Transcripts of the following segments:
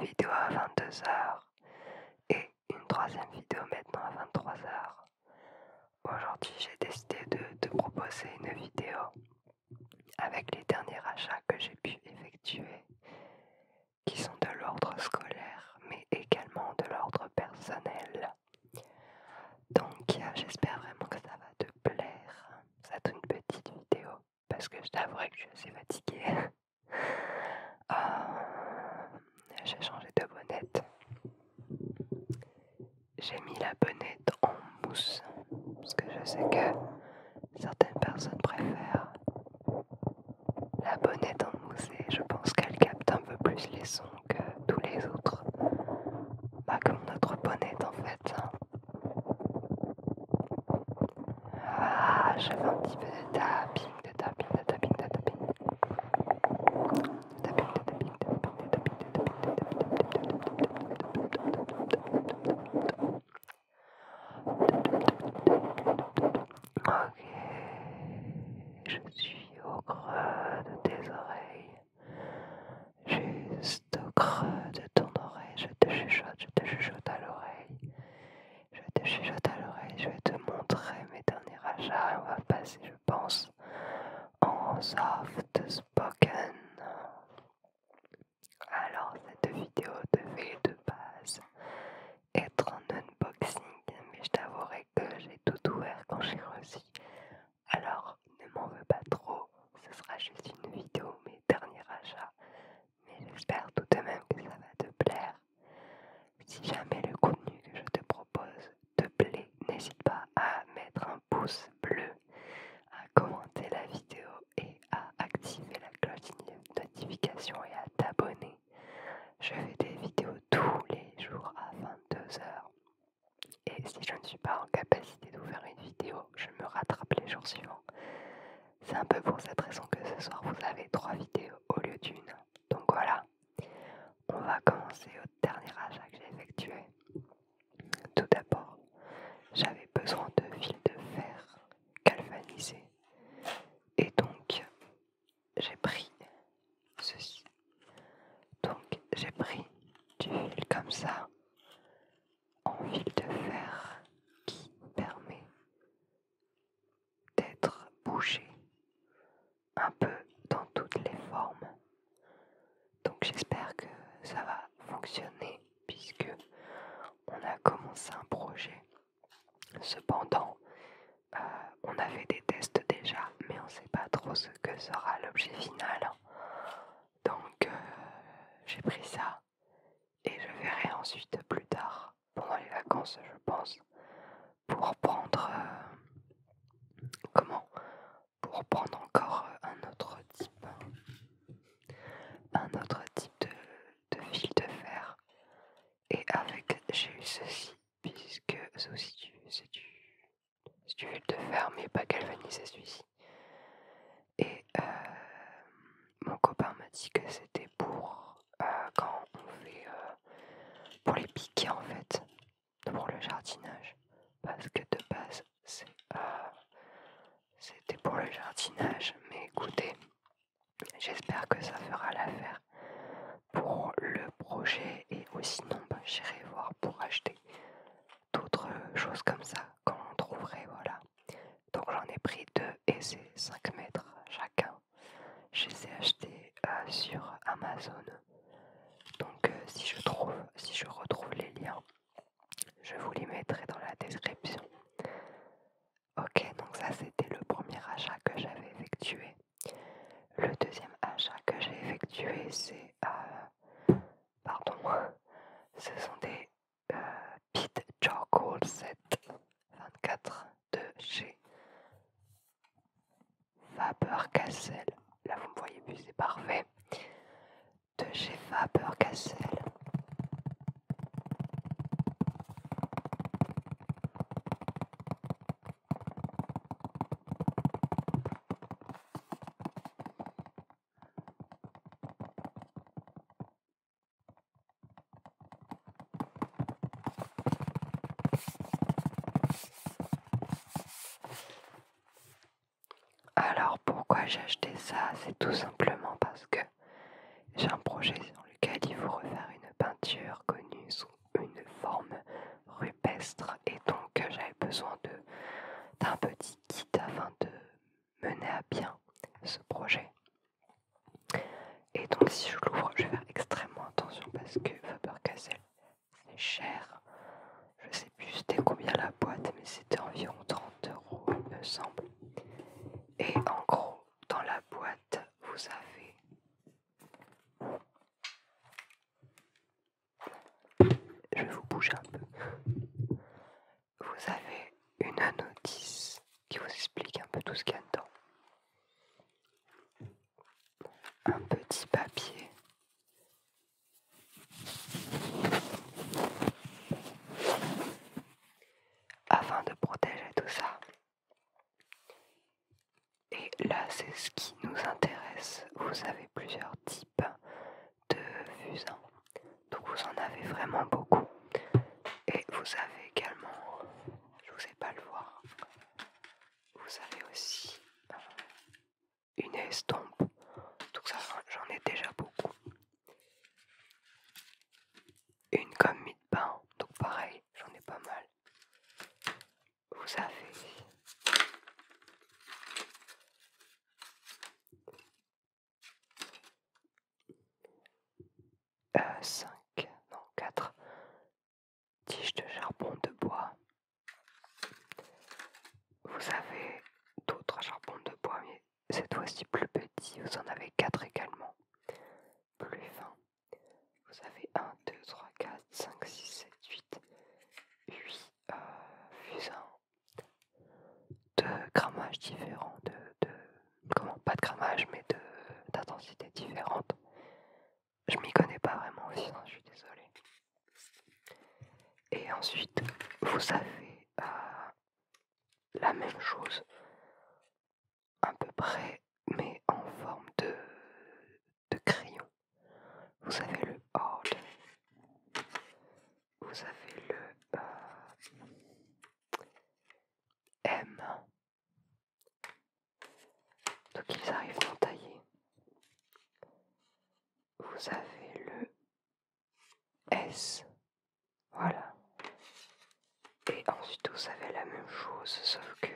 vidéo à 22h et une troisième vidéo maintenant à 23h. Aujourd'hui, j'ai décidé de te proposer une vidéo avec les derniers achats que j'ai pu effectuer, qui sont de l'ordre scolaire, mais également de l'ordre personnel. Donc, j'espère vraiment que ça va te plaire. Ça va être une petite vidéo, parce que je t'avouerai que je suis assez fatiguée. J'ai changé de bonnette. J'ai mis la bonnette en mousse, parce que je sais que certaines personnes préfèrent la bonnette en mousse et je pense qu'elle capte un peu plus les sons que tous les autres. Pas comme notre bonnette en fait. Je fais un petit peu de tapping, de tapping, de tapping, de tapping. De tapping, de tapping, de tapping, de tapping, de tapping. Ok, je suis au creux de tes oreilles. Juste au creux de ton oreille, je te chuchote à l'oreille. Je te chuchote à l'oreille, je vais te montrer mes derniers achats et on va passer, je pense, en soft spoken. Alors, cette vidéo devait de base être un unboxing, mais je t'avouerai que j'ai tout ouvert quand j'ai reçu. Alors, ne m'en veux pas trop, ce sera juste une vidéo, mes derniers achats. Mais j'espère tout de même que ça va te plaire. Si jamais le contenu que je te propose te plaît, n'hésite pas à mettre un pouce bleu, à commenter la vidéo et à activer la cloche de notification et à t'abonner. Je fais des vidéos tous les jours à 22h. Et si je ne suis pas en capacité de vous faire une vidéo, je me rattrape les jours suivants. C'est un peu pour cette raison que ce soir vous avez 3 vidéos au lieu d'une. Donc voilà, on va commencer au dernier achat que j'ai effectué. Tout d'abord, j'avais besoin de fil de fer galvanisé. Et donc, j'ai pris ceci. Donc, j'ai pris du fil comme ça, en fil de fer, qui permet d'être bouché un peu dans toutes les formes. Donc j'espère que ça va fonctionner puisque on a commencé un projet. Cependant, on a fait des tests déjà, mais on ne sait pas trop ce que sera l'objet final. Donc j'ai pris ça et je verrai ensuite plus tard, pendant les vacances je pense, pour prendre encore un autre type de fil de fer. Et avec, j'ai eu ceci, puisque c'est aussi c'est du fil de fer, mais pas galvanisé celui-ci. Et mon copain m'a dit que c'était pour quand on fait pour les piquets en fait, pour le jardinage, parce que de base c'était pour le jardinage. Mais écoutez, j'espère que ça fera l'affaire pour le projet, et aussi sinon j'irai voir pour acheter d'autres choses comme ça quand on trouverait, voilà. Donc j'en ai pris 2 et c'est 5 mètres chacun. Je les ai achetés sur Amazon. Donc si je retrouve les liens, je vous les mettrai dans la description. Ok, donc ça c'était le premier achat que j'avais effectué. Le deuxième achat que j'ai effectué, c'est ce sont des Pit Charcoal Set 24 de chez Faber-Castell. Là vous me voyez plus, c'est parfait. De chez Faber-Castell. Alors pourquoi j'ai acheté ça? C'est tout simplement parce que j'ai un projet sur lequel il faut refaire une peinture semestre et donc j'avais besoin d'un petit kit afin de mener à bien ce projet. Et donc si je l'ouvre, je vais faire extrêmement attention parce que Faber-Castell, c'est cher. Je sais plus c'était combien la boîte, mais c'était environ 30 € il me semble. Et en gros, dans la boîte, vous avez je vais vous bouger un peu. Vous avez une notice qui vous explique un peu tout ce qu'il y a dedans. Un petit papier. Afin de protéger tout ça. Et là, c'est ce qui nous intéresse. Vous avez plusieurs types de fusains. Donc vous en avez vraiment beaucoup. Et vous avez également, je vous ai pas le voir, vous avez aussi une estompe. Donc ça, j'en ai déjà beaucoup. Une gomme mie-de-pain, donc pareil, j'en ai pas mal. Vous avez 4 tiges de charbon de bois. Vous avez d'autres charbons de bois, mais cette fois-ci plus petits. Vous en avez 4 également, plus fins. Vous avez 1, 2, 3, 4, 5, 6, 7, 8 fusains de grammage différents, pas de grammage, mais d'intensité différente. Je m'y connais pas vraiment aussi, je suis désolée. Et ensuite, vous avez la même chose, à peu près, mais en forme de crayon. Vous avez le Horde, vous avez le M, donc ils arrivent non taillés. Vous avez le S, voilà. Et ensuite vous avez la même chose, sauf que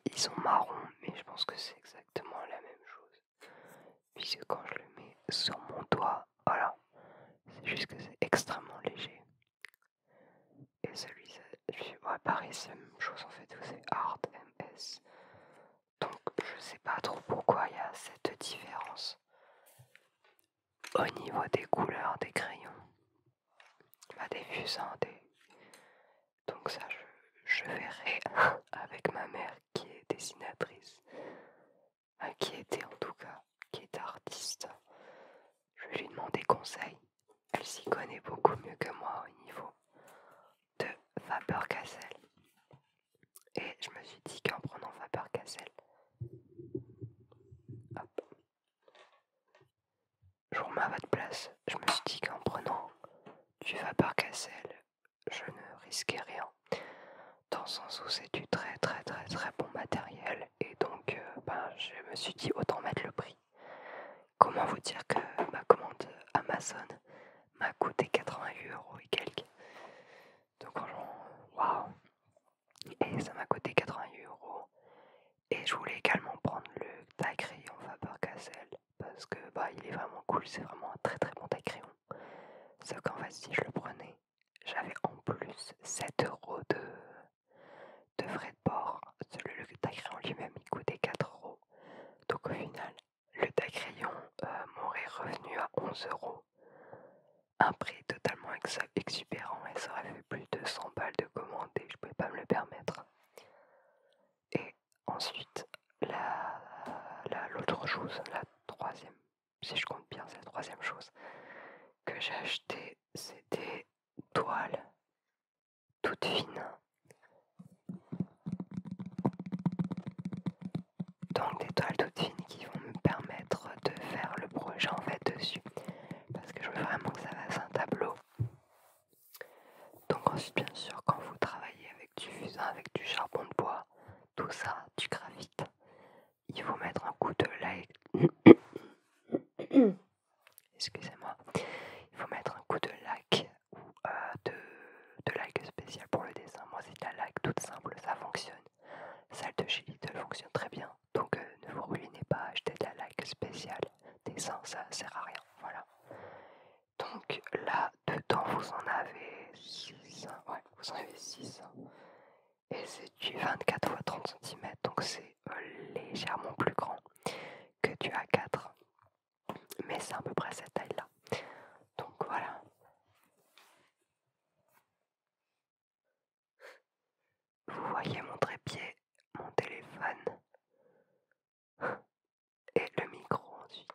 ils sont marrons, mais je pense que c'est exactement la même chose. Puisque quand je le mets sur mon doigt, voilà, c'est juste que c'est extrêmement léger. Et celui-ci, ouais, pareil, c'est la même chose en fait, c'est Hard MS. Donc je sais pas trop pourquoi il y a cette différence au niveau des couleurs des crayons, des fusains, donc ça je verrai avec ma mère qui est dessinatrice, qui était en tout cas, qui est artiste. Je vais lui demander conseil. Elle s'y connaît beaucoup mieux que moi au niveau de Faber-Castell. Et je me suis dit qu'en prenant Faber-Castell, je vous remets à votre place. Je me suis dit qu'en prenant du Faber-Castell, je ne risquais rien. Dans le sens où c'est du très très très très bon matériel. Et donc je me suis dit autant mettre le prix. Comment vous dire que ma commande Amazon m'a coûté 88 € et quelques. Donc franchement, waouh. Et ça m'a coûté 88 €. Et je voulais également prendre le taille-crayon Faber-Castell parce que il est vraiment cool, c'est vraiment un très très bon taille-crayon. Sauf qu'en fait, si je le prenais, j'avais en plus 7 € de frais de port. Le taille-crayon lui-même, il coûtait 4 €. Donc au final, le taille-crayon m'aurait revenu à 11 €. Un prix totalement exubérant et ça aurait fait plus de 100 balles de commande et je pouvais pas me le permettre. Et ensuite, l'autre chose, la troisième, si je compte bien, c'est la troisième chose que j'ai acheté, c'est des toiles toutes fines. Donc des toiles toutes fines qui vont me permettre de faire le projet en fait dessus. Parce que je veux vraiment que ça fasse un tableau. Donc ensuite, bien sûr, quand vous travaillez avec du fusain, avec du charbon de bois, tout ça, du graphite, il faut mettre un coup de lac. Excusez-moi. Il faut mettre un coup de lac ou pièce, hein, ça sert à rien, voilà. Donc là, dedans, vous en avez 6, ouais, vous en avez 6. Et c'est du 24 x 30 cm, donc c'est légèrement plus grand que du A4. Mais c'est à peu près cette taille-là. Donc voilà. Vous voyez mon trépied, mon téléphone et le micro ensuite.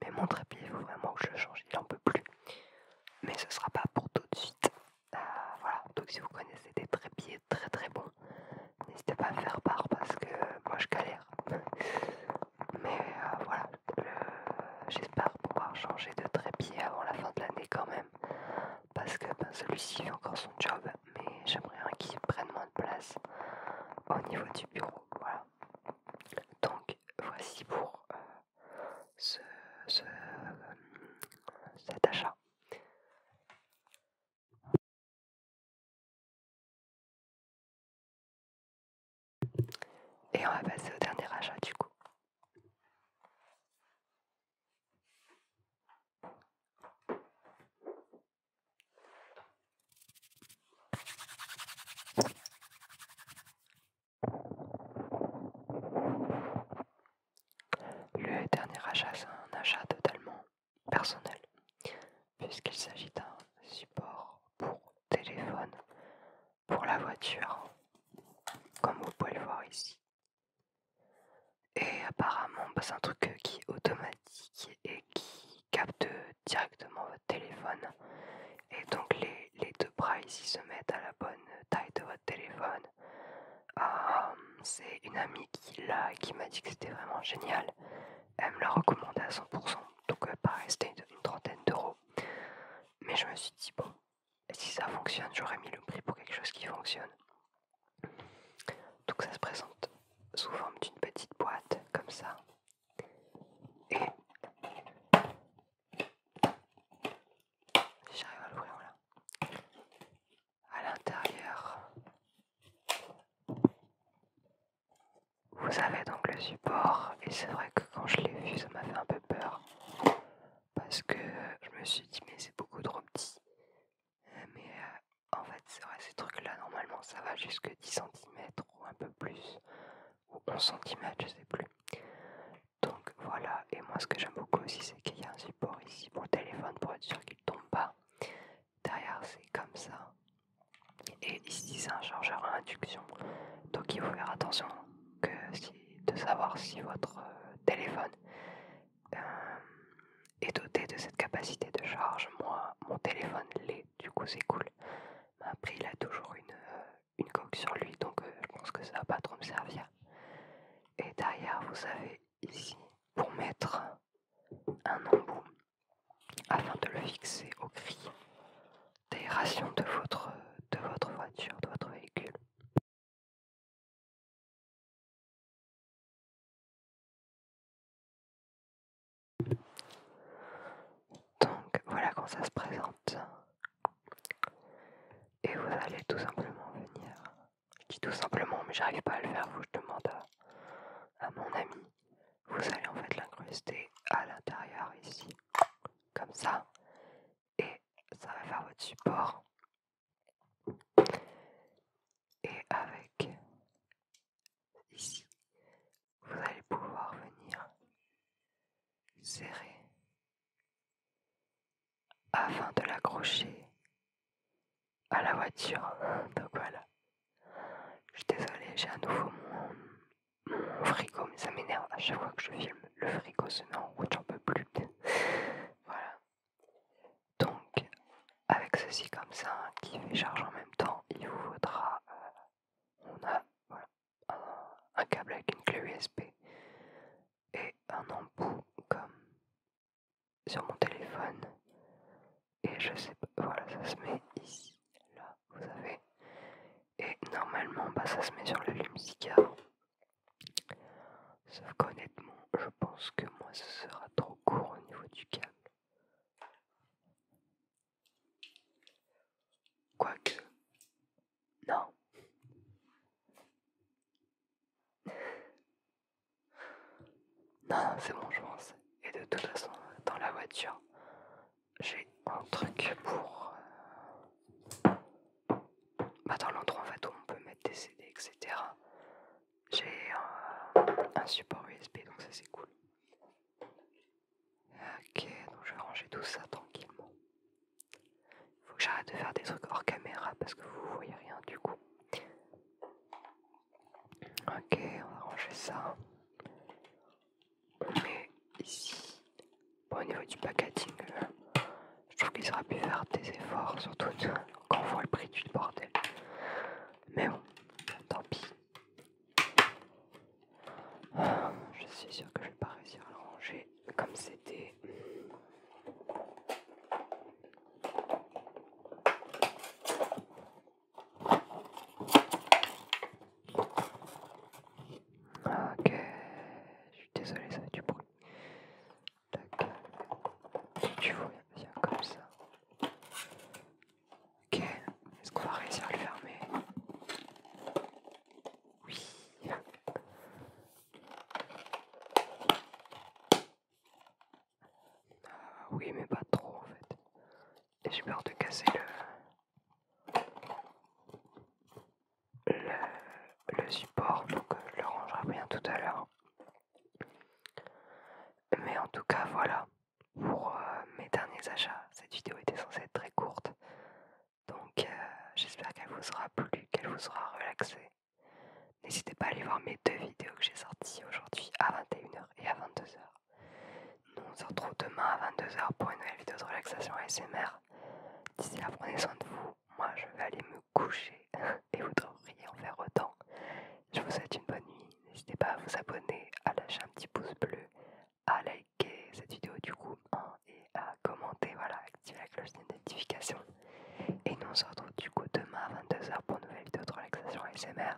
Mais mon trépied, il faut vraiment que je le change, il n'en peut plus. Mais ce sera pas pour tout de suite. Voilà, donc si vous connaissez des trépieds très très bons, n'hésitez pas à me faire part parce que moi je galère. Mais voilà, j'espère pouvoir changer de trépied avant la fin de l'année quand même. Parce que celui-ci fait encore son job, mais j'aimerais qu'il prenne moins de place au niveau du bureau. Voilà. Donc voici pour cet achat. Et on va passer au dernier achat du coup. Le dernier achat, c'est un achat totalement personnel, puisqu'il s'agit d'un support pour téléphone pour la voiture, comme vous pouvez le voir ici. Et apparemment, c'est un truc qui est automatique et qui capte directement votre téléphone. Et donc les deux bras ici se mettent à la bonne taille de votre téléphone. C'est une amie qui m'a dit que c'était vraiment génial. Elle me l'a recommandé à 100%. Donc pareil, c'était une trentaine d'euros. Mais je me suis dit, bon, si ça fonctionne, j'aurais mis le prix pour quelque chose qui fonctionne. Donc ça se présente sous forme d'une petite boîte, comme ça. Et si j'arrive à l'ouvrir, voilà. À l'intérieur, vous avez donc le support. Et c'est vrai que quand je l'ai vu, ça m'a fait un peu peur. Parce que je me suis dit, mais c'est beaucoup trop petit. Mais en fait, c'est vrai, ces trucs-là, normalement, ça va jusque 10 cm ou un peu plus. Ou 11 cm, je sais plus. Donc voilà, et moi ce que j'aime beaucoup aussi, c'est qu'il y a un support ici pour le téléphone pour être sûr qu'il ne tombe pas. Derrière, c'est comme ça. Et ici, c'est un chargeur à induction. Donc il faut faire attention de savoir si votre téléphone est doté de cette capacité de charge. Moi, mon téléphone l'est, du coup c'est cool. Mais après, il a toujours une coque sur lui, donc je pense que ça va pas trop me servir. Et derrière, vous avez ici pour mettre un embout afin de le fixer aux grilles d'aération de votre voiture, de votre véhicule. Donc voilà quand ça se présente. Et vous allez tout simplement venir. Je dis tout simplement, mais j'arrive pas à le faire, faut que je demande à mon ami. Vous allez en fait l'incruster à l'intérieur ici, comme ça. Et ça va faire votre support. Et avec ici, vous allez pouvoir venir serrer afin de l'accrocher à la voiture. Donc voilà. Je suis désolée, j'ai à nouveau mon frigo, mais ça m'énerve à chaque fois que je filme. Le frigo se met en route, j'en peux plus. Voilà. Donc, avec ceci comme ça, qui fait charge en même temps, il vous faudra. On a voilà, un câble avec une clé USB et un embout comme sur mon téléphone. Et je sais pas, voilà, ça se met ici. Là, vous avez. Et normalement, ça se met sur l'allume-cigare. Sauf qu'honnêtement, je pense que moi, ce sera trop court au niveau du câble. Quoique. Non. Non, c'est bon, je pense. Et de voiture, j'ai un truc pour dans l'endroit en fait où on peut mettre des CD, etc. J'ai un support USB, donc ça c'est cool. Ok, donc je vais ranger tout ça tranquillement. Faut que j'arrête de faire des trucs hors caméra parce que vous voyez rien du coup. Ok, on va ranger ça. On met ici. Bon, au niveau du packaging, je trouve qu'il sera pu faire des efforts, surtout quand on voit le prix du bordel. Mais bon, tant pis. Je suis sûr que je vais pas réussir à le ranger comme c'était. Ok, je suis désolé, ça fait du bruit. Tac. Tu vois, bien comme ça. Ok, est-ce qu'on va réussir à le fermer? Oui. Oui, mais pas trop en fait. Et j'ai peur de casser le support, donc je le rangerai bien tout à l'heure. Mais en tout cas, voilà. Pour mes derniers achats, cette vidéo était censée être très courte. Donc j'espère qu'elle vous aura plu, qu'elle vous aura relaxé. N'hésitez pas à aller voir mes 2 vidéos que j'ai sorties aujourd'hui à 21h et à 22h. Nous on se retrouve demain à 22h pour une nouvelle vidéo de relaxation ASMR. D'ici là, prenez soin de vous. Moi je vais aller me coucher et vous devriez en faire autant. Je vous souhaite une bonne nuit. N'hésitez pas à vous abonner, à lâcher un petit pouce bleu, à liker cette vidéo du coup et à commenter, voilà, activer la cloche de notification. Et nous on se retrouve du coup demain à 22h pour une nouvelle vidéo de relaxation ASMR.